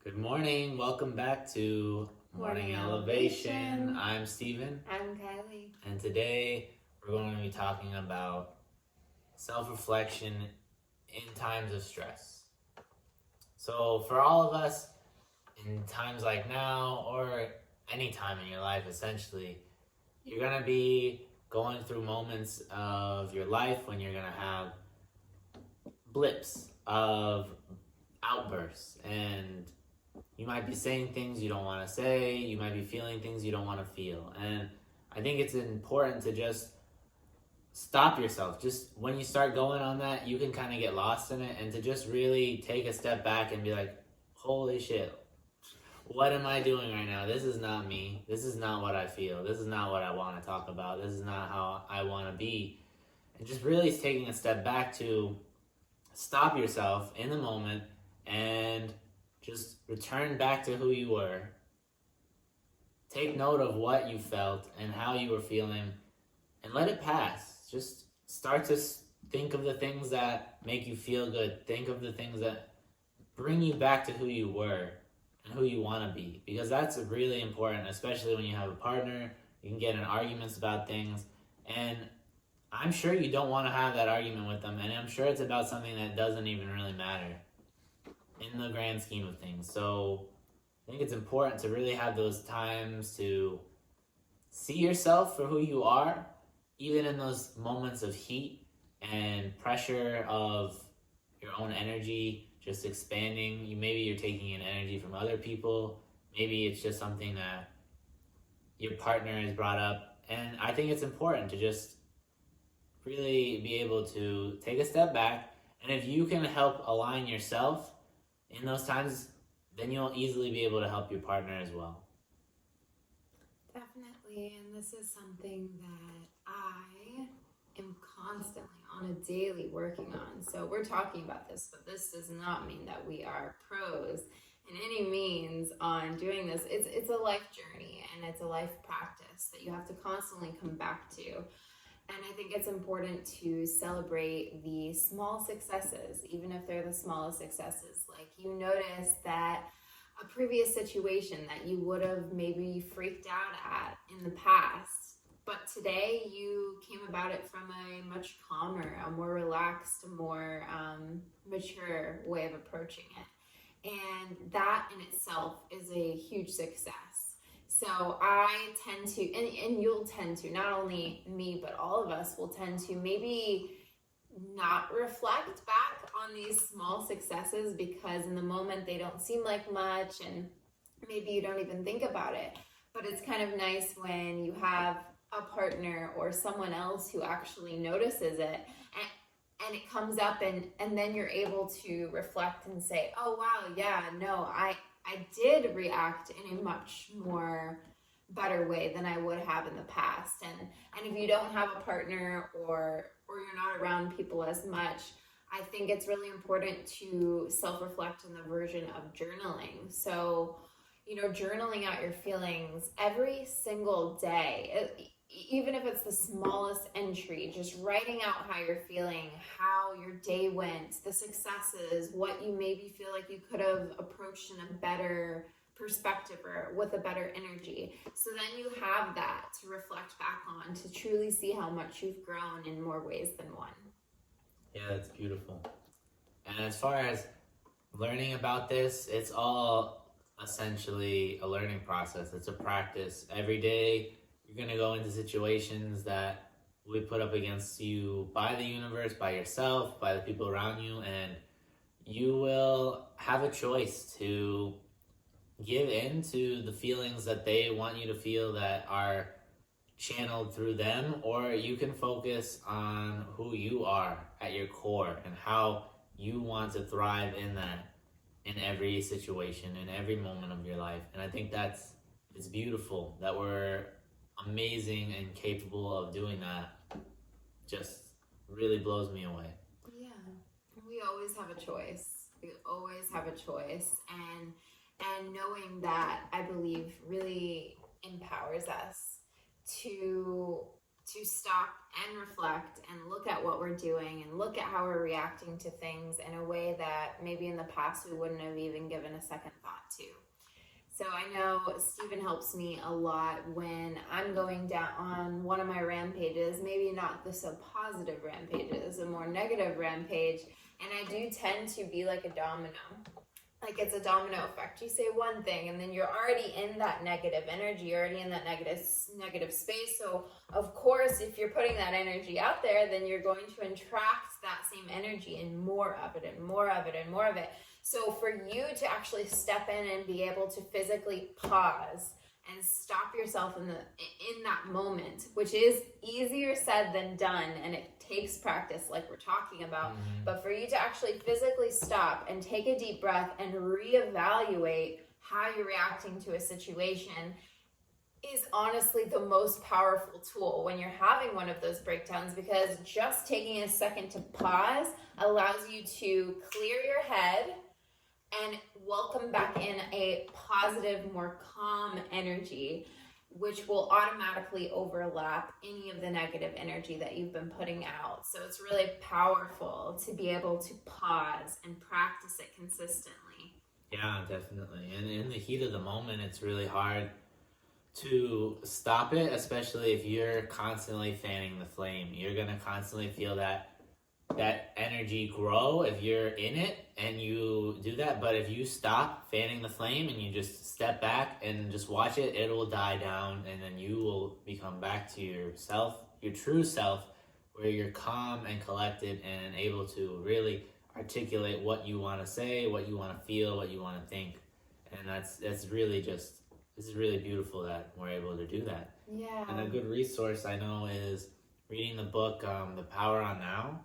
Good morning. Welcome back to Morning Elevation. I'm Steven. I'm Kylie. And today we're going to be talking about self-reflection in times of stress. So for all of us, in times like now or any time in your life, essentially, you're going to be going through moments of your life when you're going to have blips of outbursts, and you might be saying things you don't want to say, you might be feeling things you don't want to feel. And I think it's important to just stop yourself. Just when you start going on that, you can kind of get lost in it, and to just really take a step back and be like, holy shit, what am I doing right now? This is not me. This is not what I feel. This is not what I want to talk about. This is not how I want to be. And just really taking a step back to stop yourself in the moment and just return back to who you were. Take note of what you felt and how you were feeling and let it pass. Just start to think of the things that make you feel good. Think of the things that bring you back to who you were and who you want to be. Because that's really important, especially when you have a partner. You can get in arguments about things. And I'm sure you don't want to have that argument with them. And I'm sure it's about something that doesn't even really matter in the grand scheme of things. So I think it's important to really have those times to see yourself for who you are, even in those moments of heat and pressure of your own energy just expanding. Maybe you're taking in energy from other people. Maybe it's just something that your partner has brought up. And I think it's important to just really be able to take a step back. And if you can help align yourself in those times, then you'll easily be able to help your partner as well. Definitely, and this is something that I am constantly on a daily working on. So we're talking about this, but this does not mean that we are pros in any means on doing this. It's a life journey, and it's a life practice that you have to constantly come back to. And I think it's important to celebrate the small successes, even if they're the smallest successes. Like, you notice that a previous situation that you would have maybe freaked out at in the past, but today you came about it from a much calmer, a more relaxed, a more mature way of approaching it. And that in itself is a huge success. So I tend to, and you'll tend to, not only me, but all of us will tend to maybe not reflect back on these small successes because in the moment they don't seem like much and maybe you don't even think about it. But it's kind of nice when you have a partner or someone else who actually notices it and it comes up and then you're able to reflect and say, oh wow, yeah, no, I did react in a much more better way than I would have in the past. And if you don't have a partner or you're not around people as much, I think it's really important to self-reflect in the version of journaling. So, journaling out your feelings every single day, even if it's the smallest entry, just writing out how you're feeling, how your day went, the successes, what you maybe feel like you could have approached in a better perspective or with a better energy. So then you have that to reflect back on, to truly see how much you've grown in more ways than one. Yeah, that's beautiful. And as far as learning about this, it's all essentially a learning process. It's a practice. Every day you're going to go into situations that will be put up against you by the universe, by yourself, by the people around you, and you will have a choice to give in to the feelings that they want you to feel that are channeled through them, or you can focus on who you are at your core and how you want to thrive in that, in every situation, in every moment of your life. And I think it's beautiful that we're amazing and capable of doing that. Just really blows me away. Yeah, we always have a choice. We always have a choice, and knowing that, I believe, really empowers us to to stop and reflect and look at what we're doing and look at how we're reacting to things in a way that maybe in the past we wouldn't have even given a second thought to. So I know Stephen helps me a lot when I'm going down on one of my rampages, maybe not the so positive rampages, a more negative rampage, and I do tend to be like a domino. Like it's a domino effect. You say one thing and then you're already in that negative energy, you're already in that negative space. So of course, if you're putting that energy out there, then you're going to attract that same energy and more of it and more of it and more of it. So for you to actually step in and be able to physically pause and stop yourself in that moment, which is easier said than done, and it takes practice like we're talking about, but for you to actually physically stop and take a deep breath and reevaluate how you're reacting to a situation is honestly the most powerful tool when you're having one of those breakdowns, because just taking a second to pause allows you to clear your head and welcome back in a positive, more calm energy, which will automatically overlap any of the negative energy that you've been putting out. So it's really powerful to be able to pause and practice it consistently. Yeah, definitely. And in the heat of the moment, it's really hard to stop it, especially if you're constantly fanning the flame. You're going to constantly feel that energy grow if you're in it and you do that. But if you stop fanning the flame and you just step back and just watch it, it will die down, and then you will become back to yourself, your true self, where you're calm and collected and able to really articulate what you want to say, what you want to feel, what you want to think. And that's really just, this is really beautiful that we're able to do that. Yeah. And a good resource I know is reading the book The Power of Now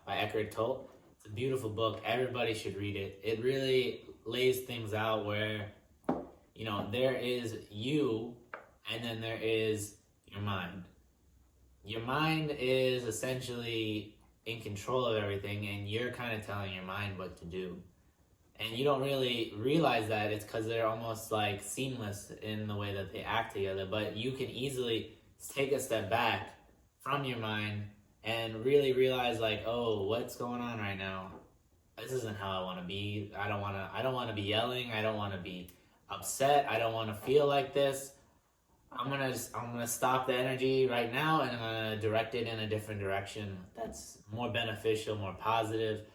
by Eckhart Tolle. It's a beautiful book. Everybody should read it. It really lays things out where, there is you and then there is your mind. Your mind is essentially in control of everything, and you're kind of telling your mind what to do. And you don't really realize that it's because they're almost like seamless in the way that they act together. But you can easily take a step back from your mind and really realize, like, oh, what's going on right now? This isn't how I want to be. I don't want to be yelling. I don't want to be upset. I don't want to feel like this. I'm gonna stop the energy right now, and I'm gonna direct it in a different direction that's more beneficial, more positive.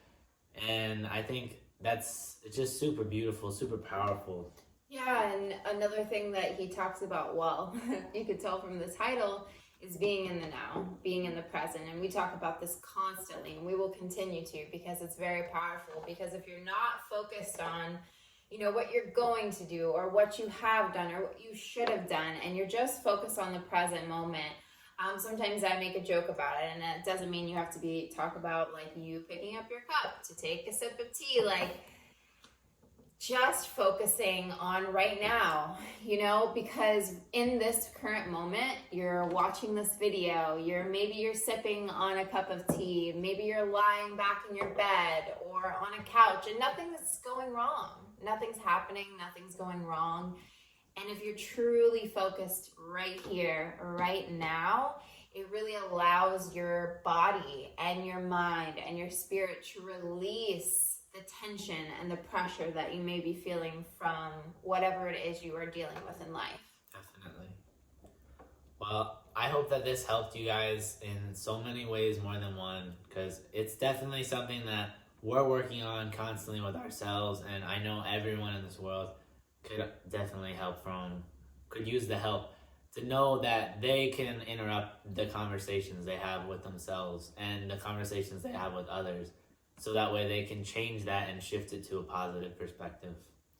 And I think it's just super beautiful, super powerful. Yeah, and another thing that he talks about, well, you could tell from the title, is being in the now, being in the present. And we talk about this constantly, and we will continue to, because it's very powerful. Because if you're not focused on, what you're going to do or what you have done or what you should have done, and you're just focused on the present moment, sometimes I make a joke about it, and it doesn't mean you have to talk about like you picking up your cup to take a sip of tea, like just focusing on right now, because in this current moment, you're watching this video, maybe you're sipping on a cup of tea, maybe you're lying back in your bed or on a couch, and nothing's going wrong. Nothing's happening, nothing's going wrong. And if you're truly focused right here, right now, it really allows your body and your mind and your spirit to release the tension and the pressure that you may be feeling from whatever it is you are dealing with in life. Definitely. Well, I hope that this helped you guys in so many ways, more than one, because it's definitely something that we're working on constantly with ourselves, and I know everyone in this world could use the help to know that they can interrupt the conversations they have with themselves and the conversations they have with others, so that way they can change that and shift it to a positive perspective.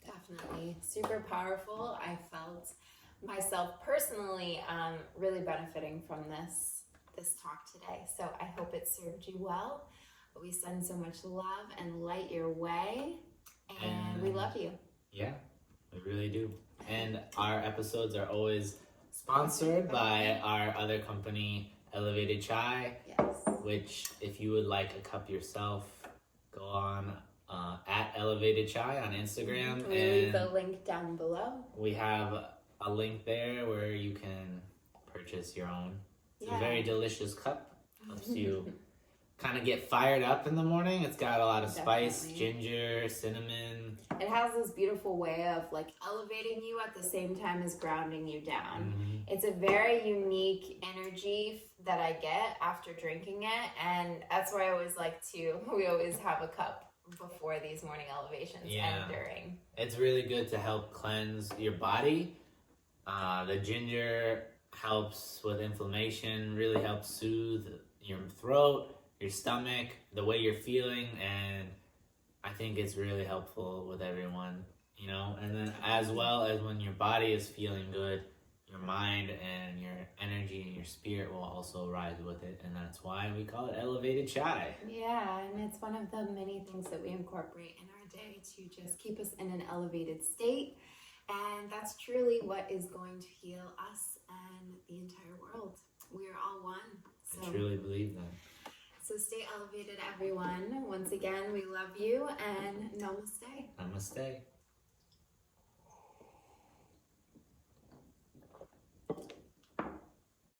Definitely. Super powerful. I felt myself personally really benefiting from this talk today. So I hope it served you well. We send so much love and light your way, and we love you. Yeah, we really do. And our episodes are always sponsored by our other company, Elevated Chai. Yes. Which, if you would like a cup yourself, go on at Elevated Chai on Instagram. We'll leave the link down below. We have a link there where you can purchase your own. It's Yeah. a very delicious cup. Helps you kind of get fired up in the morning. It's got a lot of spice, Definitely. ginger, cinnamon. It has this beautiful way of like elevating you at the same time as grounding you down. It's a very unique energy that I get after drinking it, and that's why I always like to, we always have a cup before these morning elevations Yeah. and during. It's really good to help cleanse your body. The ginger helps with inflammation, really helps soothe your throat, your stomach, the way you're feeling, and I think it's really helpful with everyone, you know. And then as well as when your body is feeling good, your mind and your energy and your spirit will also rise with it, and that's why we call it elevated chai. Yeah, and it's one of the many things that we incorporate in our day to just keep us in an elevated state. And that's truly what is going to heal us and the entire world. We are all one. I truly believe that. So stay elevated, everyone. Once again, we love you and namaste. Namaste.